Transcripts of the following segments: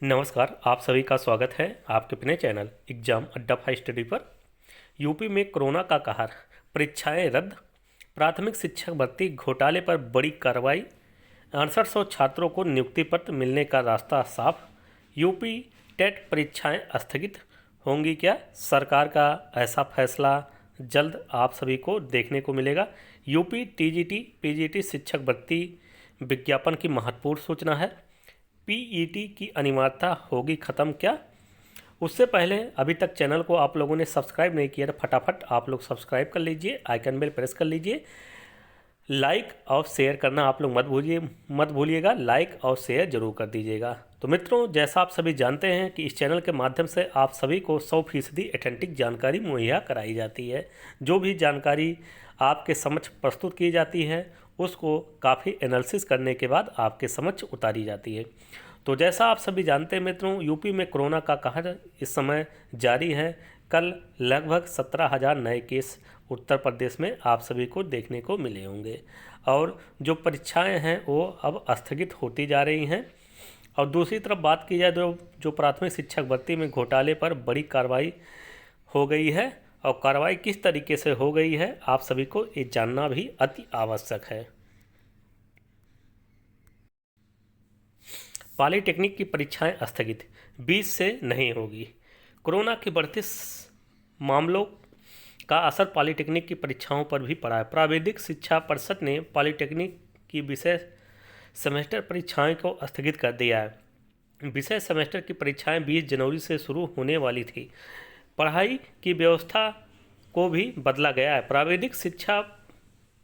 नमस्कार, आप सभी का स्वागत है आपके अपने चैनल एग्जाम अड्डा फाइव स्टडी पर। यूपी में कोरोना का कहर, परीक्षाएं रद्द, प्राथमिक शिक्षक भर्ती घोटाले पर बड़ी कार्रवाई, 6800 छात्रों को नियुक्ति पत्र मिलने का रास्ता साफ। यूपी टेट परीक्षाएं स्थगित होंगी क्या? सरकार का ऐसा फैसला जल्द आप सभी को देखने को मिलेगा। यूपी टीजीटी पीजीटी शिक्षक भर्ती विज्ञापन की महत्वपूर्ण सूचना है। पीईटी की अनिवार्यता होगी ख़त्म क्या? उससे पहले अभी तक चैनल को आप लोगों ने सब्सक्राइब नहीं किया तो फटाफट आप लोग सब्सक्राइब कर लीजिए, आइकन बेल प्रेस कर लीजिए। लाइक और शेयर करना आप लोग मत भूलिएगा, लाइक और शेयर जरूर कर दीजिएगा। तो मित्रों, जैसा आप सभी जानते हैं कि इस चैनल के माध्यम से आप सभी को 100% ऑथेंटिक जानकारी मुहैया कराई जाती है। जो भी जानकारी आपके समक्ष प्रस्तुत की जाती है उसको काफ़ी एनालिसिस करने के बाद आपके समक्ष उतारी जाती है। तो जैसा आप सभी जानते हैं मित्रों, यूपी में कोरोना का कहर इस समय जारी है। कल लगभग 17,000 नए केस उत्तर प्रदेश में आप सभी को देखने को मिले होंगे और जो परीक्षाएं हैं वो अब स्थगित होती जा रही हैं। और दूसरी तरफ बात की जाए तो जो प्राथमिक शिक्षक भर्ती में घोटाले पर बड़ी कार्रवाई हो गई है और कार्रवाई किस तरीके से हो गई है आप सभी को ये जानना भी अति आवश्यक है। पॉलिटेक्निक की परीक्षाएं स्थगित, 20 से नहीं होगी। कोरोना के बढ़ते मामलों का असर पॉलिटेक्निक की परीक्षाओं पर भी पड़ा है। प्राविधिक शिक्षा परिषद ने पॉलिटेक्निक की विषय सेमेस्टर परीक्षाएं को स्थगित कर दिया है। विषय सेमेस्टर की परीक्षाएं 20 जनवरी से शुरू होने वाली थी। पढ़ाई की व्यवस्था को भी बदला गया है। प्राविधिक शिक्षा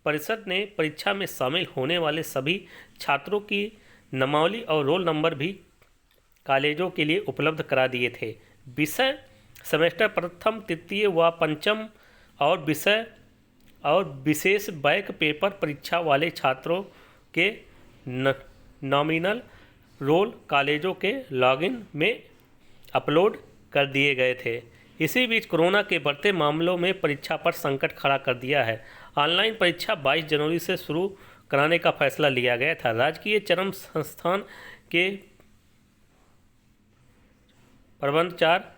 परिषद ने परीक्षा में शामिल होने वाले सभी छात्रों की नामावली और रोल नंबर भी कॉलेजों के लिए उपलब्ध करा दिए थे। विषय सेमेस्टर प्रथम, तृतीय व पंचम और विषय और विशेष बैक पेपर परीक्षा वाले छात्रों के नॉमिनल रोल कॉलेजों के लॉगिन में अपलोड कर दिए गए थे। इसी बीच कोरोना के बढ़ते मामलों में परीक्षा पर संकट खड़ा कर दिया है। ऑनलाइन परीक्षा 22 जनवरी से शुरू कराने का फैसला लिया गया था। राजकीय चरम संस्थान के प्रबंधचार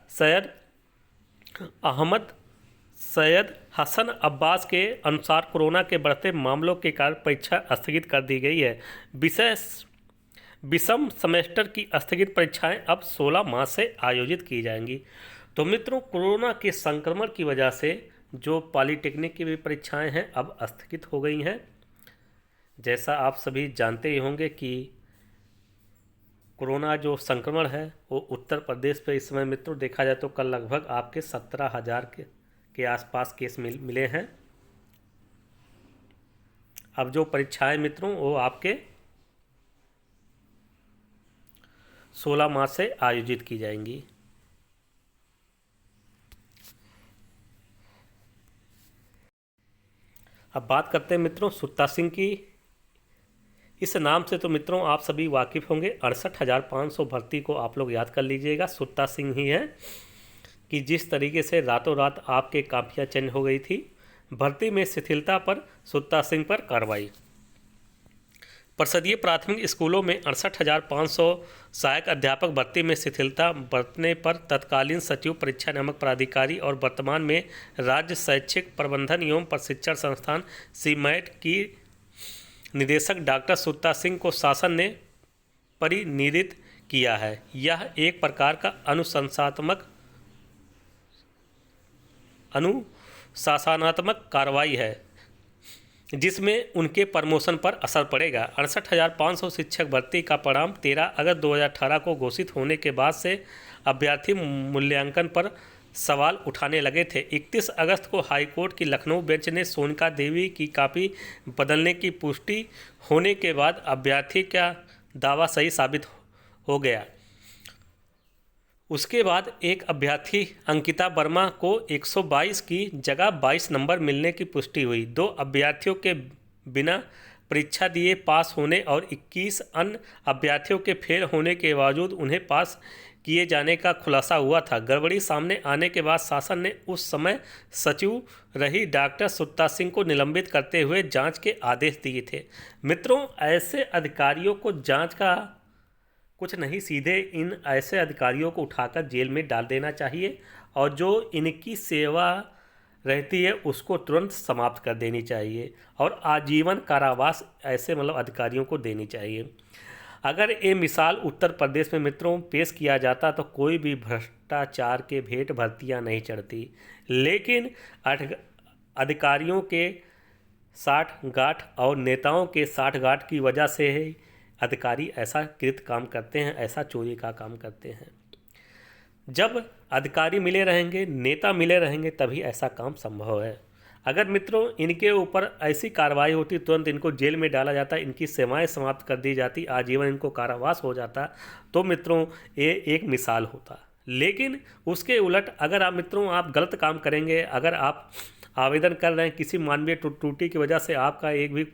सैयद हसन अब्बास के अनुसार कोरोना के बढ़ते मामलों के कारण परीक्षा स्थगित कर दी गई है। विषम सेमेस्टर की स्थगित परीक्षाएं अब 16 मार्च से आयोजित की जाएंगी। तो मित्रों, कोरोना के संक्रमण की वजह से जो पॉलिटेक्निक की भी परीक्षाएं हैं अब स्थगित हो गई हैं। जैसा आप सभी जानते ही होंगे कि कोरोना जो संक्रमण है वो उत्तर प्रदेश पे इस समय मित्रों देखा जाए तो कल लगभग आपके 17,000 के आसपास केस मिले हैं। अब जो परीक्षाएं मित्रों वो आपके 16 मार्च से आयोजित की जाएंगी। अब बात करते हैं मित्रों सुत्ता सिंह की। इस नाम से तो मित्रों आप सभी वाकिफ़ होंगे। 68,500 भर्ती को आप लोग याद कर लीजिएगा, सुत्ता सिंह ही है कि जिस तरीके से रातों रात आपके काफिया चेंज हो गई थी। भर्ती में शिथिलता पर सुत्ता सिंह पर कार्रवाई। परिषदीय प्राथमिक स्कूलों में 68,500 सहायक अध्यापक भर्ती में शिथिलता बरतने पर तत्कालीन सचिव परीक्षा नियामक प्राधिकारी और वर्तमान में राज्य शैक्षिक प्रबंधन एवं प्रशिक्षण संस्थान सीमैट की निदेशक डॉक्टर सुत्ता सिंह को शासन ने परिनिर्दित किया है। यह एक प्रकार का अनुशासनात्मक कार्रवाई है जिसमें उनके प्रमोशन पर असर पड़ेगा। 68,500 शिक्षक भर्ती का परिणाम 13 अगस्त 2018 को घोषित होने के बाद से अभ्यर्थी मूल्यांकन पर सवाल उठाने लगे थे। 31 अगस्त को हाईकोर्ट की लखनऊ बेंच ने सोनिका देवी की कॉपी बदलने की पुष्टि होने के बाद अभ्यर्थी का दावा सही साबित हो गया। उसके बाद एक अभ्यर्थी अंकिता वर्मा को 122 की जगह 22 नंबर मिलने की पुष्टि हुई। 2 अभ्यर्थियों के बिना परीक्षा दिए पास होने और 21 अन्य अभ्यर्थियों के फेल होने के बावजूद उन्हें पास किए जाने का खुलासा हुआ था। गड़बड़ी सामने आने के बाद शासन ने उस समय सचिव रही डॉक्टर सुत्ता सिंह को निलंबित करते हुए जांच के आदेश दिए थे। मित्रों, ऐसे अधिकारियों को जांच कुछ नहीं, सीधे इन ऐसे अधिकारियों को उठाकर जेल में डाल देना चाहिए और जो इनकी सेवा रहती है उसको तुरंत समाप्त कर देनी चाहिए और आजीवन कारावास ऐसे मतलब अधिकारियों को देनी चाहिए। अगर ये मिसाल उत्तर प्रदेश में मित्रों पेश किया जाता तो कोई भी भ्रष्टाचार के भेंट भर्तियाँ नहीं चढ़ती, लेकिन अधिकारियों के साठ गांठ और नेताओं के साठ गांठ की वजह से ही अधिकारी ऐसा कृत काम करते हैं, ऐसा चोरी का काम करते हैं। जब अधिकारी मिले रहेंगे, नेता मिले रहेंगे, तभी ऐसा काम संभव है। अगर मित्रों इनके ऊपर ऐसी कार्रवाई होती, तुरंत इनको जेल में डाला जाता, इनकी सेवाएं समाप्त कर दी जाती, आजीवन इनको कारावास हो जाता, तो मित्रों ये एक मिसाल होता। लेकिन उसके उलट अगर आप मित्रों आप गलत काम करेंगे, अगर आप आवेदन कर रहे हैं किसी मानवीय त्रुटि की वजह से आपका एक भी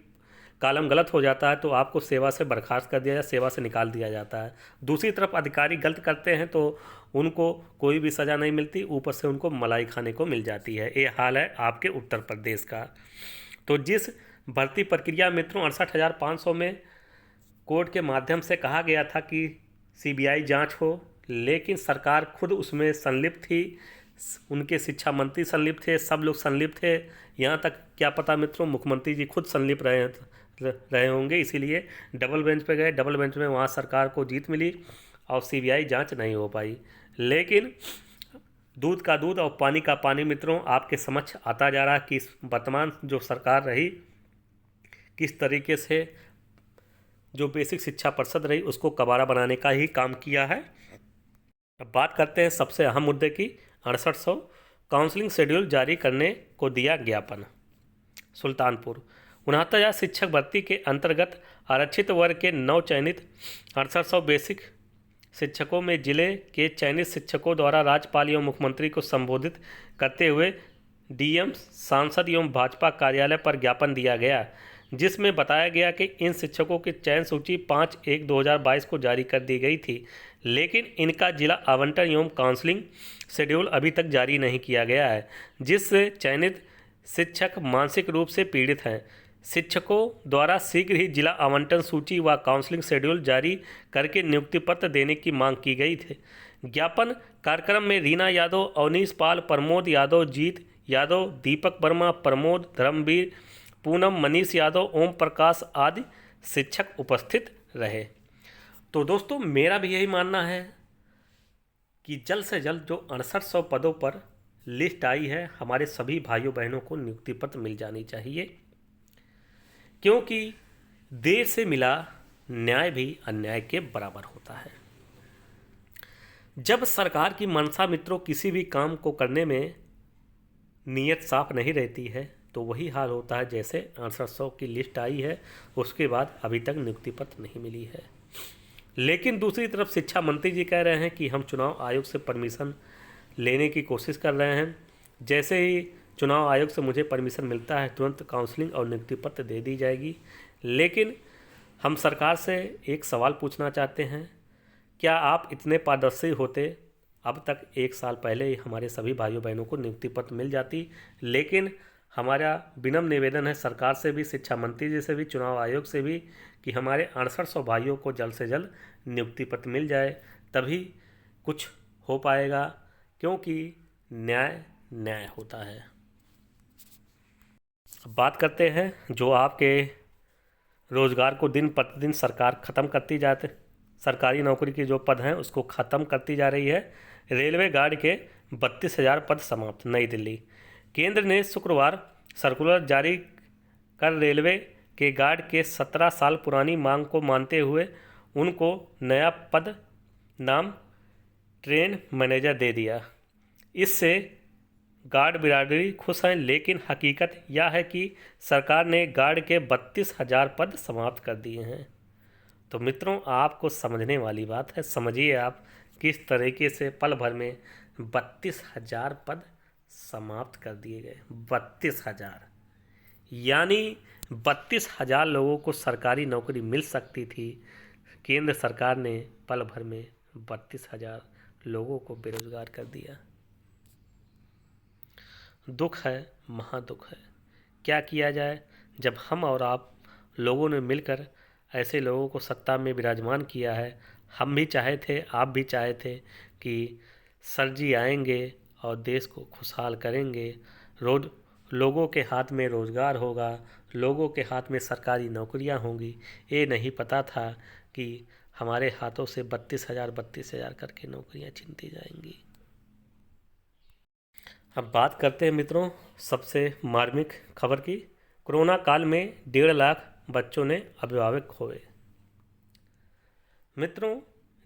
कॉलम गलत हो जाता है तो आपको सेवा से बर्खास्त कर दिया जाता, सेवा से निकाल दिया जाता है। दूसरी तरफ अधिकारी गलत करते हैं तो उनको कोई भी सज़ा नहीं मिलती, ऊपर से उनको मलाई खाने को मिल जाती है। ये हाल है आपके उत्तर प्रदेश का। तो जिस भर्ती प्रक्रिया मित्रों 68,500 में कोर्ट के माध्यम से कहा गया था कि सीबीआई जांच हो, लेकिन सरकार खुद उसमें संलिप्त थी, उनके शिक्षा मंत्री संलिप्त थे, सब लोग संलिप्त थे, यहाँ तक क्या पता मित्रों मुख्यमंत्री जी खुद संलिप्त रहे होंगे, इसीलिए डबल बेंच पे गए। डबल बेंच में वहाँ सरकार को जीत मिली और सीबीआई जांच नहीं हो पाई। लेकिन दूध का दूध और पानी का पानी मित्रों आपके समक्ष आता जा रहा कि वर्तमान जो सरकार रही किस तरीके से जो बेसिक शिक्षा परिषद रही उसको कबाड़ा बनाने का ही काम किया है। अब बात करते हैं सबसे अहम मुद्दे की। 6800 काउंसलिंग शेड्यूल जारी करने को दिया ज्ञापन। सुल्तानपुर 69,000 शिक्षक भर्ती के अंतर्गत आरक्षित वर्ग के नव चयनित 6800 बेसिक शिक्षकों में जिले के चयनित शिक्षकों द्वारा राज्यपाल एवं मुख्यमंत्री को संबोधित करते हुए डीएम सांसद एवं भाजपा कार्यालय पर ज्ञापन दिया गया, जिसमें बताया गया कि इन शिक्षकों की चयन सूची 5/1/2022 को जारी कर दी गई थी, लेकिन इनका जिला आवंटन एवं काउंसलिंग शेड्यूल अभी तक जारी नहीं किया गया है, जिससे चयनित शिक्षक मानसिक रूप से पीड़ित हैं। शिक्षकों द्वारा शीघ्र ही जिला आवंटन सूची व काउंसलिंग शेड्यूल जारी करके नियुक्ति पत्र देने की मांग की गई थी। ज्ञापन कार्यक्रम में रीना यादव, अवनीश पाल, प्रमोद यादव, जीत यादव, दीपक वर्मा, प्रमोद, धर्मवीर, पूनम, मनीष यादव, ओम प्रकाश आदि शिक्षक उपस्थित रहे। तो दोस्तों मेरा भी यही मानना है कि जल्द से जल्द जो 6800 पदों पर लिस्ट आई है हमारे सभी भाइयों बहनों को नियुक्ति पत्र मिल जानी चाहिए, क्योंकि देर से मिला न्याय भी अन्याय के बराबर होता है। जब सरकार की मंशा मित्रों किसी भी काम को करने में नीयत साफ नहीं रहती है तो वही हाल होता है जैसे 6800 की लिस्ट आई है उसके बाद अभी तक नियुक्ति पत्र नहीं मिली है। लेकिन दूसरी तरफ शिक्षा मंत्री जी कह रहे हैं कि हम चुनाव आयोग से परमिशन लेने की कोशिश कर रहे हैं, जैसे ही चुनाव आयोग से मुझे परमिशन मिलता है तुरंत काउंसलिंग और नियुक्ति पत्र दे दी जाएगी। लेकिन हम सरकार से एक सवाल पूछना चाहते हैं, क्या आप इतने पारदर्शी होते अब तक 1 साल पहले ही हमारे सभी भाइयों बहनों को नियुक्ति पत्र मिल जाती। लेकिन हमारा विनम्र निवेदन है सरकार से भी, शिक्षा मंत्री जी से भी, चुनाव आयोग से भी कि हमारे 6800 भाइयों को जल्द से जल्द नियुक्ति पत्र मिल जाए, तभी कुछ हो पाएगा, क्योंकि न्याय न्याय होता है। अब बात करते हैं जो आपके रोज़गार को दिन प्रतिदिन सरकार ख़त्म करती जाते, सरकारी नौकरी के जो पद हैं उसको ख़त्म करती जा रही है। रेलवे गार्ड के 32,000 पद समाप्त। नई दिल्ली केंद्र ने शुक्रवार सर्कुलर जारी कर रेलवे के गार्ड के 17 साल पुरानी मांग को मानते हुए उनको नया पद नाम ट्रेन मैनेजर दे दिया। इससे गार्ड बिरादरी खुश हैं, लेकिन हकीकत यह है कि सरकार ने गार्ड के 32,000 पद समाप्त कर दिए हैं। तो मित्रों आपको समझने वाली बात है, समझिए आप किस तरीके से पल भर में 32,000 पद समाप्त कर दिए गए। 32,000 यानी 32,000 लोगों को सरकारी नौकरी मिल सकती थी, केंद्र सरकार ने पल भर में 32,000 लोगों को बेरोजगार कर दिया। दुख है, महादुख है। क्या किया जाए जब हम और आप लोगों ने मिलकर ऐसे लोगों को सत्ता में विराजमान किया है हम भी चाहे थे, आप भी चाहे थे कि सर जी आएंगे और देश को खुशहाल करेंगे, रोज लोगों के हाथ में रोज़गार होगा, लोगों के हाथ में सरकारी नौकरियां होंगी। ये नहीं पता था कि हमारे हाथों से 32,000 करके नौकरियां छीनती जाएंगी। अब बात करते हैं मित्रों सबसे मार्मिक खबर की। कोरोना काल में 1.5 लाख बच्चों ने अभिभावक खोए। मित्रों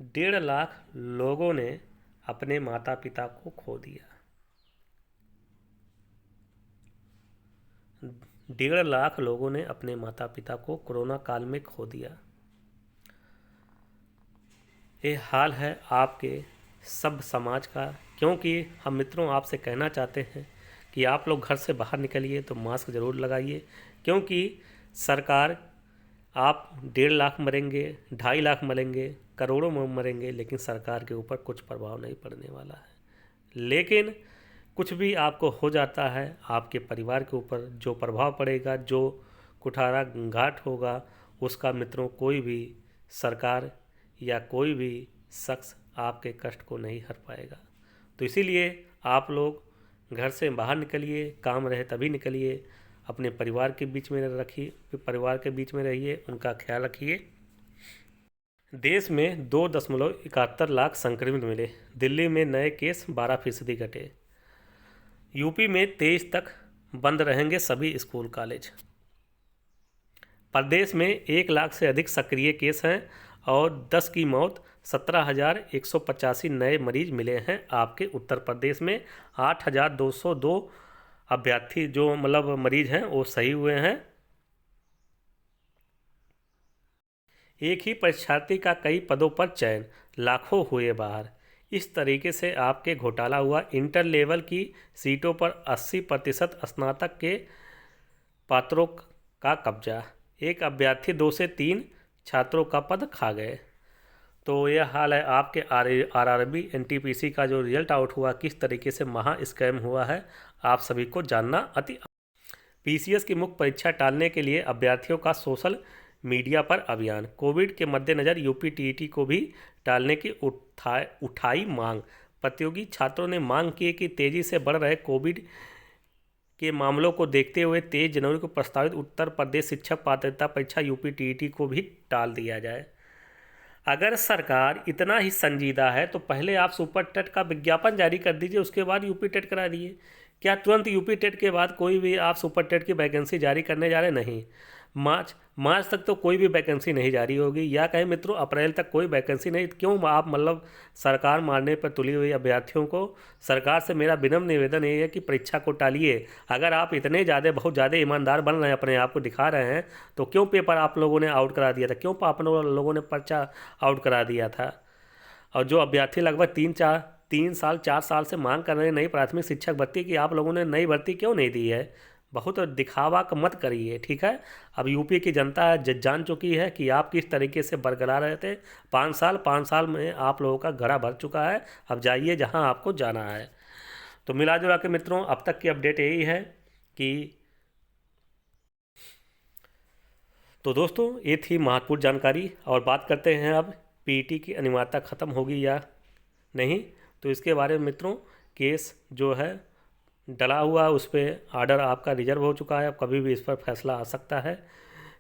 1.5 लाख लोगों ने अपने माता पिता को खो दिया। 1.5 लाख लोगों ने अपने माता पिता को कोरोना काल में खो दिया। ये हाल है आपके सब समाज का, क्योंकि हम मित्रों आपसे कहना चाहते हैं कि आप लोग घर से बाहर निकलिए तो मास्क ज़रूर लगाइए, क्योंकि सरकार आप 1.5 लाख मरेंगे, 2.5 लाख मरेंगे, करोड़ों में मरेंगे, लेकिन सरकार के ऊपर कुछ प्रभाव नहीं पड़ने वाला है। लेकिन कुछ भी आपको हो जाता है, आपके परिवार के ऊपर जो प्रभाव पड़ेगा, जो कुठारा घाट होगा, उसका मित्रों कोई भी सरकार या कोई भी शख्स आपके कष्ट को नहीं हर पाएगा। तो इसीलिए आप लोग घर से बाहर निकलिए, काम रहे तभी निकलिए, अपने परिवार के बीच में रखिए, परिवार के बीच में रहिए, उनका ख्याल रखिए। देश में 2.71 लाख संक्रमित मिले। दिल्ली में नए केस 12% घटे। यूपी में 23 तक बंद रहेंगे सभी स्कूल कॉलेज। प्रदेश में 1 लाख से अधिक सक्रिय केस हैं और 10 की मौत। 17,185 नए मरीज मिले हैं आपके उत्तर प्रदेश में। 8,202 अभ्यर्थी जो मतलब मरीज हैं वो सही हुए हैं। एक ही परीक्षार्थी का कई पदों पर चयन, लाखों हुए बाहर। इस तरीके से आपके घोटाला हुआ। इंटर लेवल की सीटों पर 80% स्नातक के पात्रों का कब्जा। एक अभ्यर्थी 2 से 3 छात्रों का पद खा गए। तो यह हाल है आपके आरआरबी एनटीपीसी का जो रिजल्ट आउट हुआ, किस तरीके से महा स्कैम हुआ है, आप सभी को जानना अति। पीसीएस की मुख्य परीक्षा टालने के लिए अभ्यर्थियों का सोशल मीडिया पर अभियान। कोविड के मद्देनज़र यूपी टीईटी को भी टालने की उठाई मांग। प्रतियोगी छात्रों ने मांग की कि तेजी से बढ़ रहे कोविड के मामलों को देखते हुए 23 जनवरी को प्रस्तावित उत्तर प्रदेश शिक्षक पात्रता परीक्षा यूपी टीईटी को भी टाल दिया जाए। अगर सरकार इतना ही संजीदा है तो पहले आप सुपर टेट का विज्ञापन जारी कर दीजिए, उसके बाद यूपी टेट करा दिए। क्या तुरंत यूपी टेट के बाद कोई भी आप सुपर टेट की वैकेंसी जारी करने जा रहे? नहीं। मार्च तक तो कोई भी वैकेंसी नहीं जारी होगी, या कहें मित्रों अप्रैल तक कोई वैकेंसी नहीं। क्यों आप मतलब सरकार मारने पर तुली हुई अभ्यर्थियों को? सरकार से मेरा विनम्र निवेदन ये है कि परीक्षा को टालिए। अगर आप इतने ज़्यादा बहुत ज़्यादा ईमानदार बन रहे हैं, अपने आप को दिखा रहे हैं, तो क्यों पेपर आप लोगों ने आउट करा दिया था? क्यों आप लोगों ने पर्चा आउट करा दिया था? और जो अभ्यर्थी लगभग 3 साल 4 साल से मांग कर रहे हैं नई प्राथमिक शिक्षक भर्ती की, आप लोगों ने नई भर्ती क्यों नहीं दी है? बहुत दिखावा मत करिए, ठीक है। अब यूपी की जनता जान चुकी है कि आप किस तरीके से बरकरार रहे थे। 5 साल में आप लोगों का घड़ा भर चुका है। अब जाइए जहां आपको जाना है। तो मिला जुला के मित्रों अब तक की अपडेट यही है कि तो दोस्तों ये थी महत्वपूर्ण जानकारी। और बात करते हैं अब पीईटी की अनिवार्यता ख़त्म होगी या नहीं, तो इसके बारे में मित्रों केस जो है डला हुआ, उस पर आर्डर आपका रिजर्व हो चुका है। अब कभी भी इस पर फैसला आ सकता है,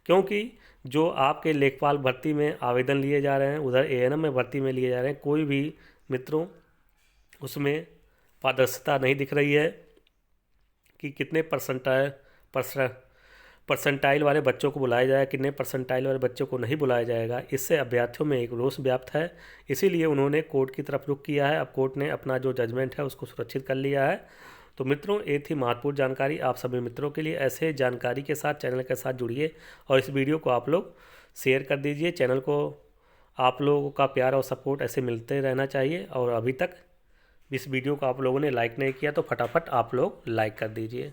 क्योंकि जो आपके लेखपाल भर्ती में आवेदन लिए जा रहे हैं, उधर एएनएम में भर्ती में लिए जा रहे हैं, कोई भी मित्रों उसमें पारदर्शिता नहीं दिख रही है कि कितने परसेंटाइल वाले बच्चों को बुलाया जाएगा, कितने परसेंटाइल वाले बच्चों को नहीं बुलाया जाएगा। इससे अभ्यर्थियों में एक रोष व्याप्त है। इसीलिए उन्होंने कोर्ट की तरफ रुख किया है। अब कोर्ट ने अपना जो जजमेंट है उसको सुरक्षित कर लिया है। तो मित्रों ये थी महत्वपूर्ण जानकारी आप सभी मित्रों के लिए। ऐसे जानकारी के साथ चैनल के साथ जुड़िए और इस वीडियो को आप लोग शेयर कर दीजिए। चैनल को आप लोगों का प्यार और सपोर्ट ऐसे मिलते रहना चाहिए। और अभी तक इस वीडियो को आप लोगों ने लाइक नहीं किया तो फटाफट आप लोग लाइक कर दीजिए।